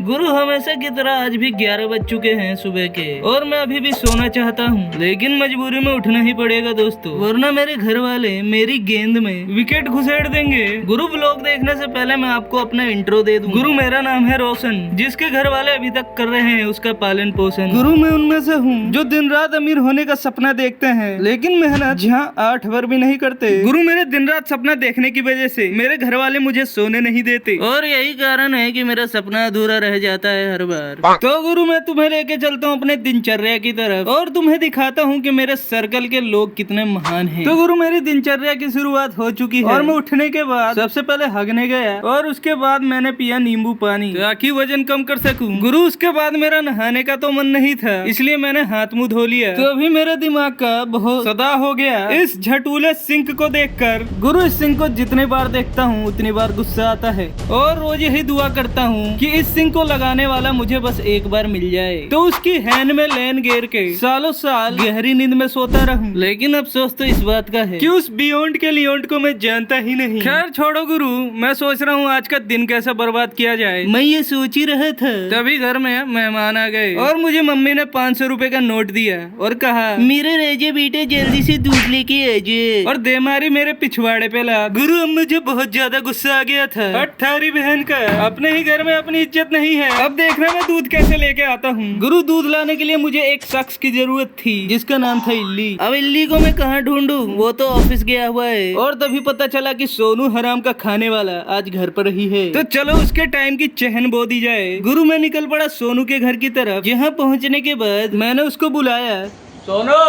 गुरु हमेशा की तरह आज भी 11 बज चुके हैं सुबह के, और मैं अभी भी सोना चाहता हूँ, लेकिन मजबूरी में उठना ही पड़ेगा दोस्तों, वरना मेरे घर वाले मेरी गेंद में विकेट घुसेड़ देंगे। गुरु व्लॉग देखने से पहले मैं आपको अपना इंट्रो दे दूं। गुरु मेरा नाम है रोशन, जिसके घर वाले अभी तक कर रहे हैं उसका पालन पोषण। गुरु मैं उनमें से हूँ जो दिन रात अमीर होने का सपना देखते हैं, लेकिन मेहनत जहाँ 8 भर भी नहीं करते। गुरु मेरे दिन रात सपना देखने की वजह से मेरे घर वाले मुझे सोने नहीं देते, और यही कारण है कि मेरा सपना अधूरा रह जाता है हर बार। तो गुरु मैं तुम्हें लेके चलता हूँ अपने दिनचर्या की तरफ, और तुम्हें दिखाता हूँ कि मेरे सर्कल के लोग कितने महान हैं। तो गुरु मेरी दिनचर्या की शुरुआत हो चुकी है, और मैं उठने के बाद सबसे पहले हगने गया, और उसके बाद मैंने पिया नींबू पानी ताकि वजन कम कर सकूं। गुरु उसके बाद मेरा नहाने का तो मन नहीं था, इसलिए मैंने हाथ मुंह धो लिया। तो अभी मेरे दिमाग का बहुत सदा हो गया इस झटूले सिंक को देखकर। गुरु इस सिंक को जितनी बार देखता हूँ उतनी बार गुस्सा आता है, और रोज यही दुआ करता हूँ कि इस सिंक को लगाने वाला मुझे बस एक बार मिल जाए, तो उसकी हैंड में लेन गेर के सालों साल गहरी नींद में सोता रहूं। लेकिन अफसोस तो इस बात का है कि उस बियॉन्ड के लियोन्ड को मैं जानता ही नहीं। खैर छोड़ो गुरु, मैं सोच रहा हूँ आज का दिन कैसे बर्बाद किया जाए। मैं ये सोच ही रहा था, तभी घर में मेहमान आ गए, और मुझे मम्मी ने 500 रुपए का नोट दिया और कहा, मेरे रेजे बेटे जल्दी से दूध लेके आइए, और देमारी मेरे पिछवाड़े पे ला। गुरु अब मुझे बहुत ज्यादा गुस्सा आ गया था। अट्ठारी बहन का अपने ही घर में अपनी इज्जत नहीं है, अब देखना मैं दूध कैसे लेके आता हूँ। गुरु दूध लाने के लिए मुझे एक शख्स की जरूरत थी जिसका नाम था इल्ली। अब इल्ली को मैं कहाँ ढूंढूं, वो तो ऑफिस गया हुआ है, और तभी पता चला कि सोनू हराम का खाने वाला आज घर पर ही है। तो चलो उसके टाइम की चहन बो दी जाए। गुरु मैं निकल पड़ा सोनू के घर की तरफ। यहाँ पहुँचने के बाद मैंने उसको बुलाया, सोनू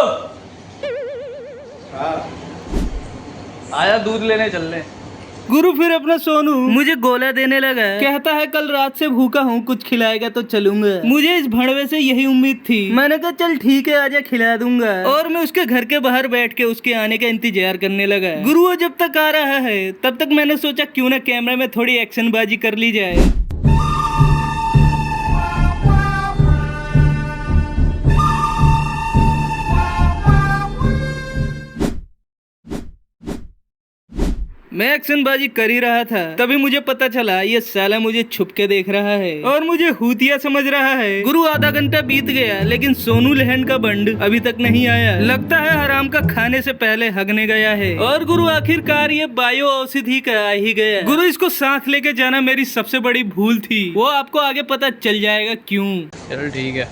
आया दूध लेने चल रहे। गुरु फिर अपना सोनू मुझे गोला देने लगा, कहता है कल रात से भूखा हूँ, कुछ खिलाएगा तो चलूंगा। मुझे इस भड़वे से यही उम्मीद थी। मैंने कहा चल ठीक है आजा खिला दूंगा, और मैं उसके घर के बाहर बैठ के उसके आने का इंतजार करने लगा। गुरु वो जब तक आ रहा है तब तक मैंने सोचा क्यों ना कैमरे में थोड़ी एक्शन बाजी कर ली जाए। मैं एक्शनबाजी कर ही रहा था, तभी मुझे पता चला ये साला मुझे छुप के देख रहा है और मुझे हूतिया समझ रहा है। गुरु आधा घंटा बीत गया, लेकिन सोनू लहन का बंड अभी तक नहीं आया। लगता है हराम का खाने से पहले हगने गया है, और गुरु आखिरकार ये बायो औषधि का आ ही गया। गुरु इसको साथ लेके जाना मेरी सबसे बड़ी भूल थी, वो आपको आगे पता चल जाएगा क्यों। चलो ठीक है,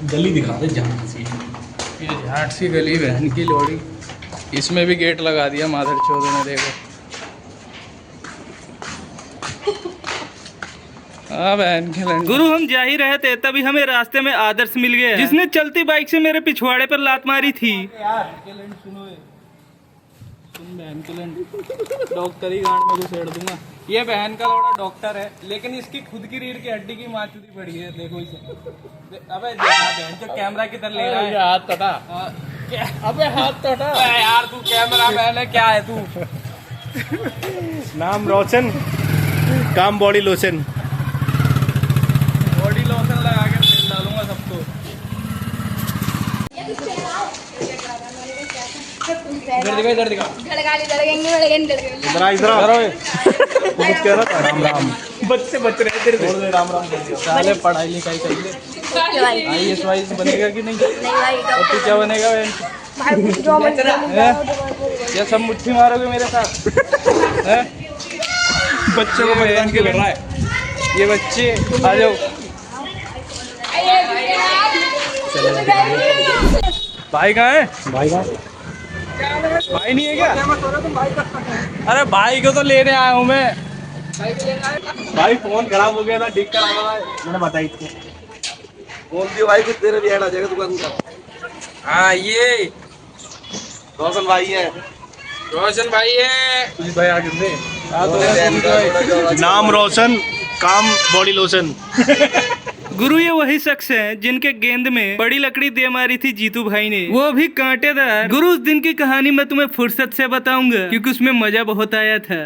गली दिखा दे जहाँ सी। ये झाट सी गली बहन की लोड़ी, इसमें भी गेट लगा दिया माधर चौधरी ने, देखो। हाँ बहन के लंड। गुरु हम जा ही रहे थे तभी हमें रास्ते में आदर्श मिल गया, जिसने चलती बाइक से मेरे पिछवाड़े पर लात मारी थी। डॉक्टर ही गांड में घुसेड़ दूंगा। ये बहन का लौड़ा डॉक्टर है, लेकिन इसकी खुद की रीढ़ की हड्डी की माचुदी पड़ी है, देखो इसे। अबे देखा बहन जो कैमरा किधर ले रहा है। हाथ तोड़ा। अबे हाथ तोड़ा यार, तू कैमरा मैन है क्या है तू? नाम रोशन, काम बॉडी लोशन। बॉडी लोशन लगा के तेल डालूंगा सबको। इधर दिखा। राम राम। बच्चे बच रहे तेरे से। राम राम साले, पढ़ाई लिखाई कर ले, IAS बनेगा कि नहीं? और तू क्या बनेगा बहन? ये सब मुट्ठी मारोगे मेरे साथ? बच्चे को बहन के लड़ रहा है ये बच्चे। आ जाओ भाई कहाँ है? भाई नहीं है क्या? अरे भाई को तो लेने आया हूँ मैं। भाई फोन खराब हो गया था, ठीक कराना था, मैंने बताई थी। बोल दियो भाई कुछ देर में आ जाएगा दुकान का। हाँ ये रोशन भाई है। रोशन भाई है। भाई आगे दे। नाम रोशन, काम बॉडी लोशन। गुरु ये वही शख्स है जिनके गेंद में बड़ी लकड़ी दे मारी थी जीतू भाई ने, वो भी कांटेदार। गुरु उस दिन की कहानी मैं तुम्हें फुर्सत से बताऊंगा, क्योंकि उसमें मजा बहुत आया था।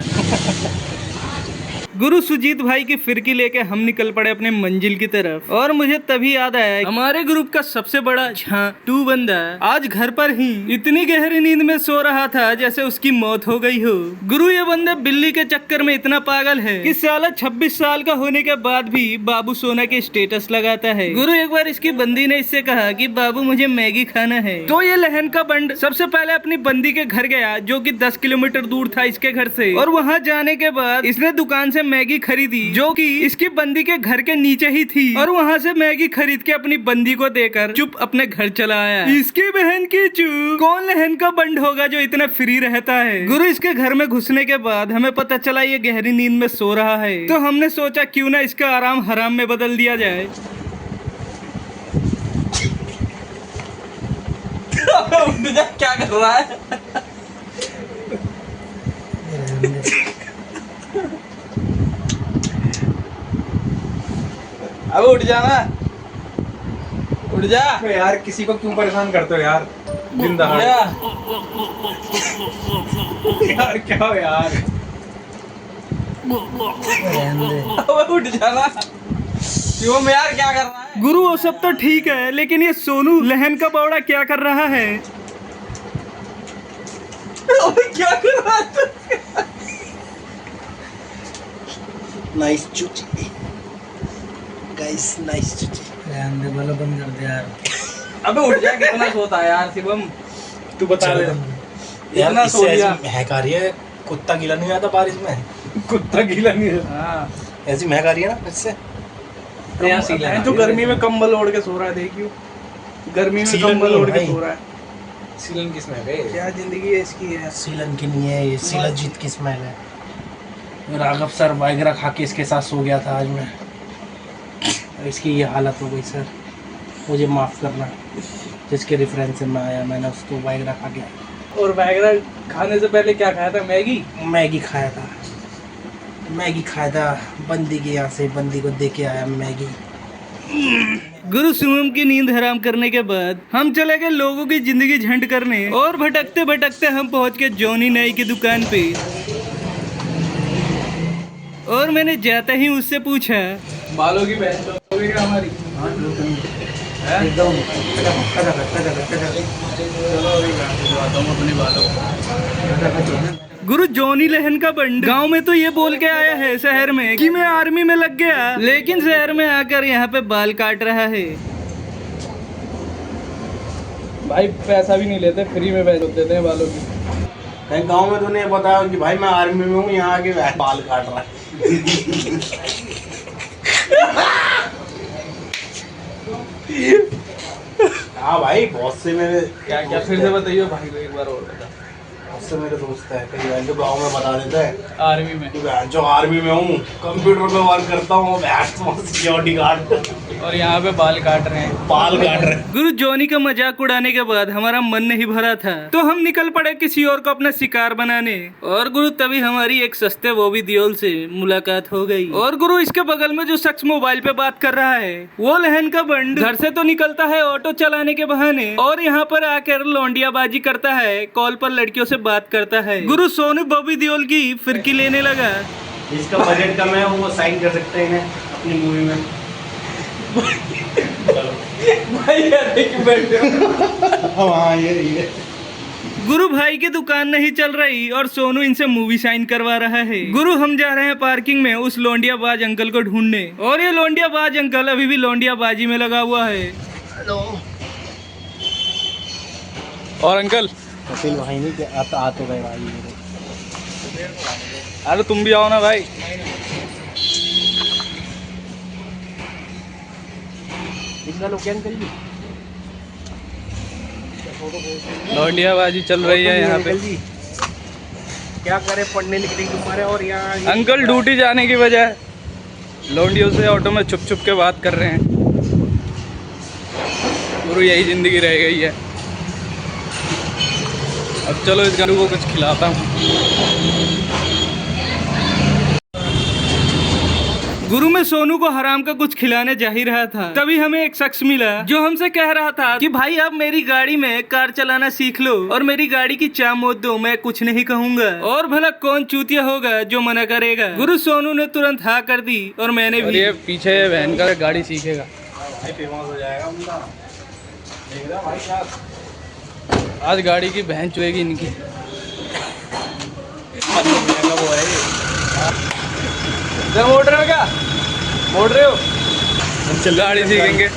गुरु सुजीत भाई की फिरकी लेके हम निकल पड़े अपने मंजिल की तरफ। और मुझे तभी याद आया हमारे ग्रुप का सबसे बड़ा झांटू बंदा आज घर पर ही इतनी गहरी नींद में सो रहा था जैसे उसकी मौत हो गई हो। गुरु ये बंदा बिल्ली के चक्कर में इतना पागल है कि साला 26 साल का होने के बाद भी बाबू सोना के स्टेटस लगाता है। गुरु एक बार इसकी बंदी ने इससे कहा कि बाबू मुझे मैगी खाना है, तो ये लहन का बंड सबसे पहले अपनी बंदी के घर गया जो कि 10 किलोमीटर दूर था इसके घर से। और वहाँ जाने के बाद इसने दुकान से मैगी खरीदी जो कि इसकी बंदी के घर के नीचे ही थी। और वहाँ से मैगी खरीद के अपनी बंदी को देकर चुप अपने घर चला आया। इसकी बहन की चुप, कौन लहन का बंड होगा जो इतना फ्री रहता है। गुरु इसके घर में घुसने के बाद हमें पता चला ये गहरी नींद में सो रहा है, तो हमने सोचा क्यों ना इसका आराम हराम में बदल दिया जाए। क्या कर रहा है? अब उठ जाना, उठ जा यार किसी को क्यों परेशान करते हो यार दिन दहाड़े। यार क्या हो यार, अब उठ जाना। शिवम यार क्या कर रहा है? गुरु वो सब तो ठीक है, लेकिन ये सोनू लहन का बौड़ा क्या कर रहा है? क्या कर रहा है? नाइस चुची गाइस, नाइस चुची। वाला बंद कर दे यार। अबे उठ जा, कितना सोता है यार शिवम, तू बता दे। इतना सो लिया। महक आ रही है, कुत्ता गीला नहीं आता बारिश में। कुत्ता गीला नहीं है। हाँ ऐसी महक आ रही है ना इससे। जो गर्मी में कंबल ओढ़ के सो रहा है, देखियो गर्मी में कंबल ओढ़ के सो रहा है। सीलन की स्मेल है। क्या जिंदगी है इसकी है। सीलन की नहीं है ये, सीलाजीत की स्मेल है। राघव सर वाइग्रा खा के इसके साथ सो गया था आज मैं, इसकी ये हालत हो गई सर। मुझे माफ़ करना, जिसके रेफरेंस से मैं आया मैंने उसको वाइग्रा खा गया। और वाइग्रा खाने से पहले क्या खाया था? मैगी। मैगी खाया था, मैगी खाया था बंदी के यहाँ से, बंदी को दे के आया मैगी। गुरु सुमम की नींद हराम करने के बाद हम चले गए लोगों की जिंदगी झंड करने। और भटकते भटकते हम पहुंच गए जॉनी नाई की दुकान पे। और मैंने जाते ही उससे पूछा, बालों की बहन तो होगी क्या हमारी? एकदम अपने बालों। गुरु जॉनी लहन का बंड गांव में तो ये बोल के आया है शहर में कि मैं आर्मी में लग गया, लेकिन शहर में आकर यहाँ पे बाल काट रहा है। भाई पैसा भी नहीं लेते, फ्री में पैसे देते हैं बालों की। कहीं गांव में तूने बताया कि भाई मैं आर्मी में हूँ, यहाँ आके बाल काट रहा है। हाँ भाई बहुत से मेरे क्या क्या फिर से बताइए भाई को एक बार और बता। बहुत से मेरे दोस्त है, कई बार जो गाँव में बता देते हैं आर्मी में कि मैं जो आर्मी में हूँ, कंप्यूटर पे वर्क करता हूँ, सिक्योरिटी गार्ड, और यहाँ पे बाल काट रहे हैं। बाल काट रहे हैं। गुरु जॉनी का मजाक उड़ाने के बाद हमारा मन नहीं भरा था, तो हम निकल पड़े किसी और को अपना शिकार बनाने। और गुरु तभी हमारी एक सस्ते बॉबी दियोल से मुलाकात हो गई। और गुरु इसके बगल में जो शख्स मोबाइल पे बात कर रहा है वो लहन का बंड घर से तो निकलता है ऑटो चलाने के बहाने, और यहाँ पर आकर लौंडियाबाजी करता है, कॉल पर लड़कियों से बात करता है। गुरु सोनू बॉबी दियोल की फिरकी लेने लगा। जिसका बजट कम है वो साइन कर सकते हैं अपनी मूवी में। भाई यार एक बैठे हो। हाँ ये गुरु भाई की दुकान नहीं चल रही और सोनू इनसे मूवी साइन करवा रहा है। गुरु हम जा रहे हैं पार्किंग में उस लौंडियाबाज अंकल को ढूंढने, और ये लौंडियाबाज अंकल अभी भी लौंडियाबाजी में लगा हुआ है। हेलो। और अंकल कपिल भाई नहीं आ तो गए भाई मेरे। अरे तुम भी आओ ना भाई। लौंडियाबाजी चल रही है यहाँ पे। क्या करे, पढ़ने लिखने की उम्र है और यहाँ अंकल ड्यूटी जाने की बजाय लौंडियों से ऑटो में छुप छुप के बात कर रहे हैं। गुरु यही जिंदगी रह गई है। अब चलो इस गरू को कुछ खिलाता हूँ। गुरु मैं सोनू को हराम का कुछ खिलाने जा ही रहा था, तभी हमें एक शख्स मिला जो हमसे कह रहा था कि भाई आप मेरी गाड़ी में कार चलाना सीख लो और मेरी गाड़ी की चाबी मत दो, मैं कुछ नहीं कहूँगा। और भला कौन चूतिया होगा जो मना करेगा। गुरु सोनू ने तुरंत हाँ कर दी और मैंने भी। ये पीछे बहन का गाड़ी सीखेगा, फेमस हो जाएगा बंदा। देख रहा भाई क्या आज गाड़ी की बहन चुएगी इनकी। वो है ये मोड़ रहे हो क्या? मोड़ रहे हो? चल गाड़ी सीखेंगे,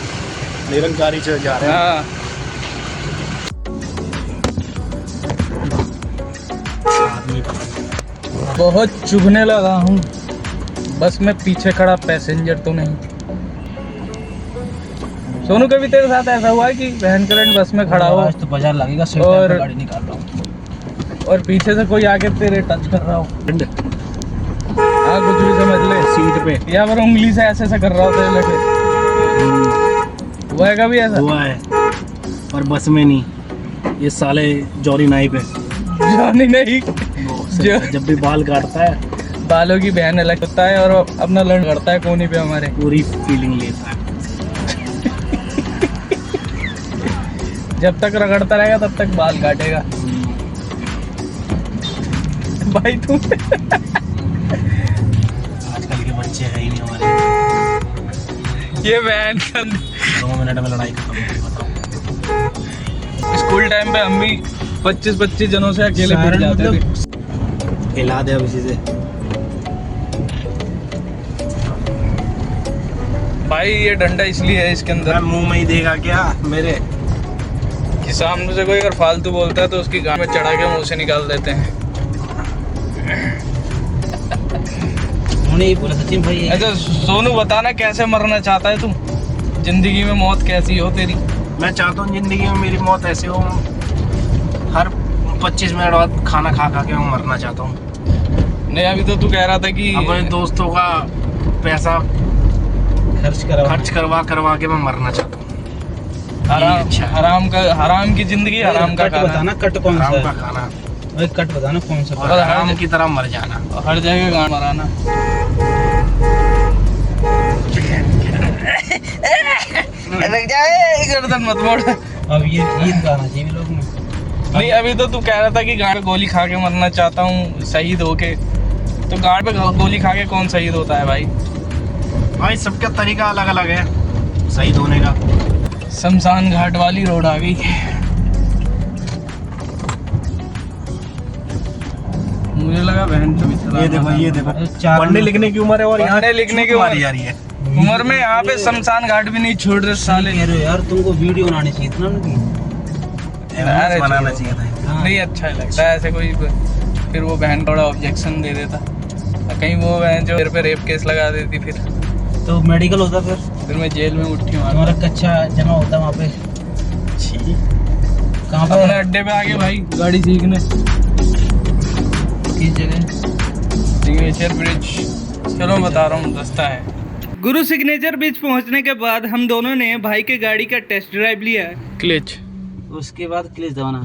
निरंकारी चल जा रहे हैं। हाँ बहुत चुभने लगा हूँ, बस मैं पीछे खड़ा पैसेंजर तो नहीं। सोनू कभी तेरे साथ ऐसा हुआ है कि बहन करंट बस में खड़ा हो आज तो बाजार लगेगा, और गाड़ी निकाल रहा हूँ और पीछे से कोई आके तेरे टच कर रहा हो? हाँ कुछ भी समझ ले, सीट पे या फिर उंगली से ऐसे ऐसे कर रहा हो तेरे लगे। हुआ है कभी ऐसा? हुआ है, पर बस में नहीं। ये साले जॉनी नाइप है, जानी नहीं, जो जब भी बाल काटता है बालों की बहन अलग होता है और अपना लड़ करता है कोनी पे हमारे। पूरी फीलिंग लेता है। जब तक रगड़ता रहेगा तब तक बाल काटेगा भाई तू। आजकल के बच्चे है ही नहीं हमारे। ये बहन का 2 मिनट में लड़ाई खत्म होगी, बताओ। स्कूल टाइम पे हम भी 25-25 जनों से अकेले फिर जाते थे। हिला दे अब इसी से। भाई ये डंडा इसलिए है इसके अंदर मुंह में ही देगा क्या मेरे? कि सामने से कोई अगर फालतू बोलता है तो उसकी गांड में चढ़ा के मुंह से निकाल देते हैं। उन्होंने ही बोला सचिन भाई अच्छा सोनू बताना कैसे मरना चाहता है तुम? जिंदगी में मौत कैसी हो तेरी? मैं चाहता हूँ जिंदगी में मेरी मौत ऐसे हो, हर 25 मिनट बाद खाना खा खा के मैं मरना चाहता हूँ। नहीं अभी तो तू कह रहा था कि अपने दोस्तों का पैसा खर्च करवा के मैं मरना चाहता हूँ। हराम की जिंदगी, हराम का खाना। बताना कट कौन सा हराम का है? खाना भाई कट बताना कौन सा और हराम की तरह मर जाना। और हर जगह गांड मराना। गर्दन मत मोड़। अब ये ईद गाना चाहिए लोग में। नहीं अभी तो तू कह रहा था कि गांड पे गोली खा के मरना चाहता हूँ शहीद होके, तो गांड पे गोली खा के कौन शहीद होता है भाई? भाई सबका तरीका अलग अलग है शहीद होने का। शमशान घाट वाली रोड आ गई। मुझे लगा बहन कभी चला। ये देखो पढ़ने लिखने की उम्र है और यहाँ पढ़ने लिखने की मारी जा रही है। उम्र में यहाँ पे शमशान घाट भी नहीं छोड़ रहे साले। कह रहे हो यार, तुमको वीडियो बनानी चाहिए था ना उनकी। अरे बनाना चाहिए था। नहीं अच्छा लगता है ऐसे कोई, फिर वो बहन थोड़ा ऑब्जेक्शन दे देता, कहीं वो बहन जो मेरे पे रेप केस लगा देती, तो मेडिकल होता फिर मैं जेल में उठी मार। तुम्हारा कच्चा जमा होता वहाँ पे। कहाँ अपने पे? अड्डे पे आके भाई गाड़ी सीखने। किस जगह? Signature bridge. चलो बता रहा हूँ, दस्ता है। गुरु सिग्नेचर ब्रिज पहुंचने के बाद हम दोनों ने भाई के गाड़ी का टेस्ट ड्राइव लिया क्लिच। उसके बाद क्लिच दबाना।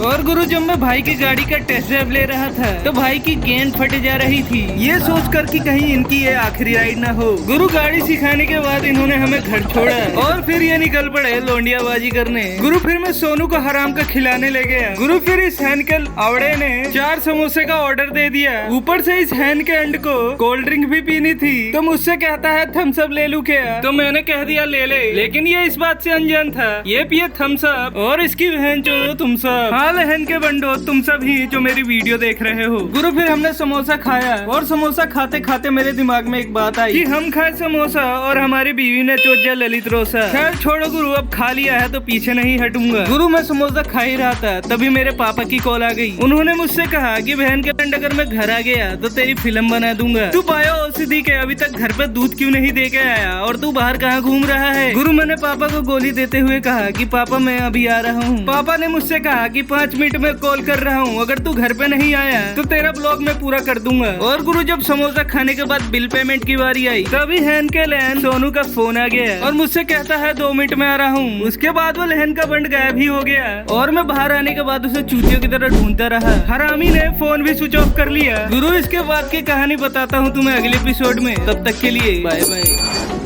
और गुरु जब मैं भाई की गाड़ी का टेस्ट ड्राइव ले रहा था तो भाई की गेंद फट जा रही थी, ये सोचकर कि कहीं इनकी ये आखिरी राइड ना हो। गुरु गाड़ी सिखाने के बाद इन्होंने हमें घर छोड़ा और फिर ये निकल पड़े लोंडियाबाजी करने। गुरु फिर मैं सोनू को हराम का खिलाने ले गया। गुरु फिर इस हैन के आवड़े ने 4 समोसे का ऑर्डर दे दिया, ऊपर से इस हैन के एंड को कोल्ड ड्रिंक भी पीनी थी। तो मुझसे कहता है थम्स अप ले लूं क्या? तो मैंने कह दिया ले ले, लेकिन ये इस बात से अनजान था। ये पिए थम्स अप और इसकी बहन चो तुम सब। हाँ लहन के बंडो, तुम सब ही जो मेरी वीडियो देख रहे हो। गुरु फिर हमने समोसा खाया और समोसा खाते खाते मेरे दिमाग में एक बात आई कि हम खाए समोसा और हमारी बीवी ने चोजा ललित रोसा। खैर छोड़ो गुरु, अब खा लिया है तो पीछे नहीं हटूंगा। गुरु मैं समोसा खा ही रहा था, तभी मेरे पापा की कॉल आ गई। उन्होंने मुझसे कहा कि बहन के बंड अगर मैं घर आ गया तो तेरी फिल्म बना दूंगा। तू बायो औषधि के अभी तक घर पे दूध क्यों नहीं दे के आया और तू बाहर कहाँ घूम रहा है? गुरु मैंने पापा को गोली देते हुए कहा कि पापा मैं अभी आ रहा हूँ। पापा ने मुझसे कहा कि 5 मिनट में कॉल कर रहा हूँ, अगर तू घर पे नहीं आया तो तेरा ब्लॉग मैं पूरा कर दूंगा। और गुरु जब समोसा खाने के बाद बिल पेमेंट की बारी आई तभी लहन के लहन सोनू का फोन आ गया और मुझसे कहता है 2 मिनट में आ रहा हूँ। उसके बाद वो लहन का बंड गायब ही हो गया और मैं बाहर आने के बाद उसे चूतियों की तरह ढूंढता रहा। हरामी ने फोन भी स्विच ऑफ कर लिया। गुरु इसके बाद की कहानी बताता हूँ तुम्हें अगले एपिसोड में, तब तक के लिए बाय बाय।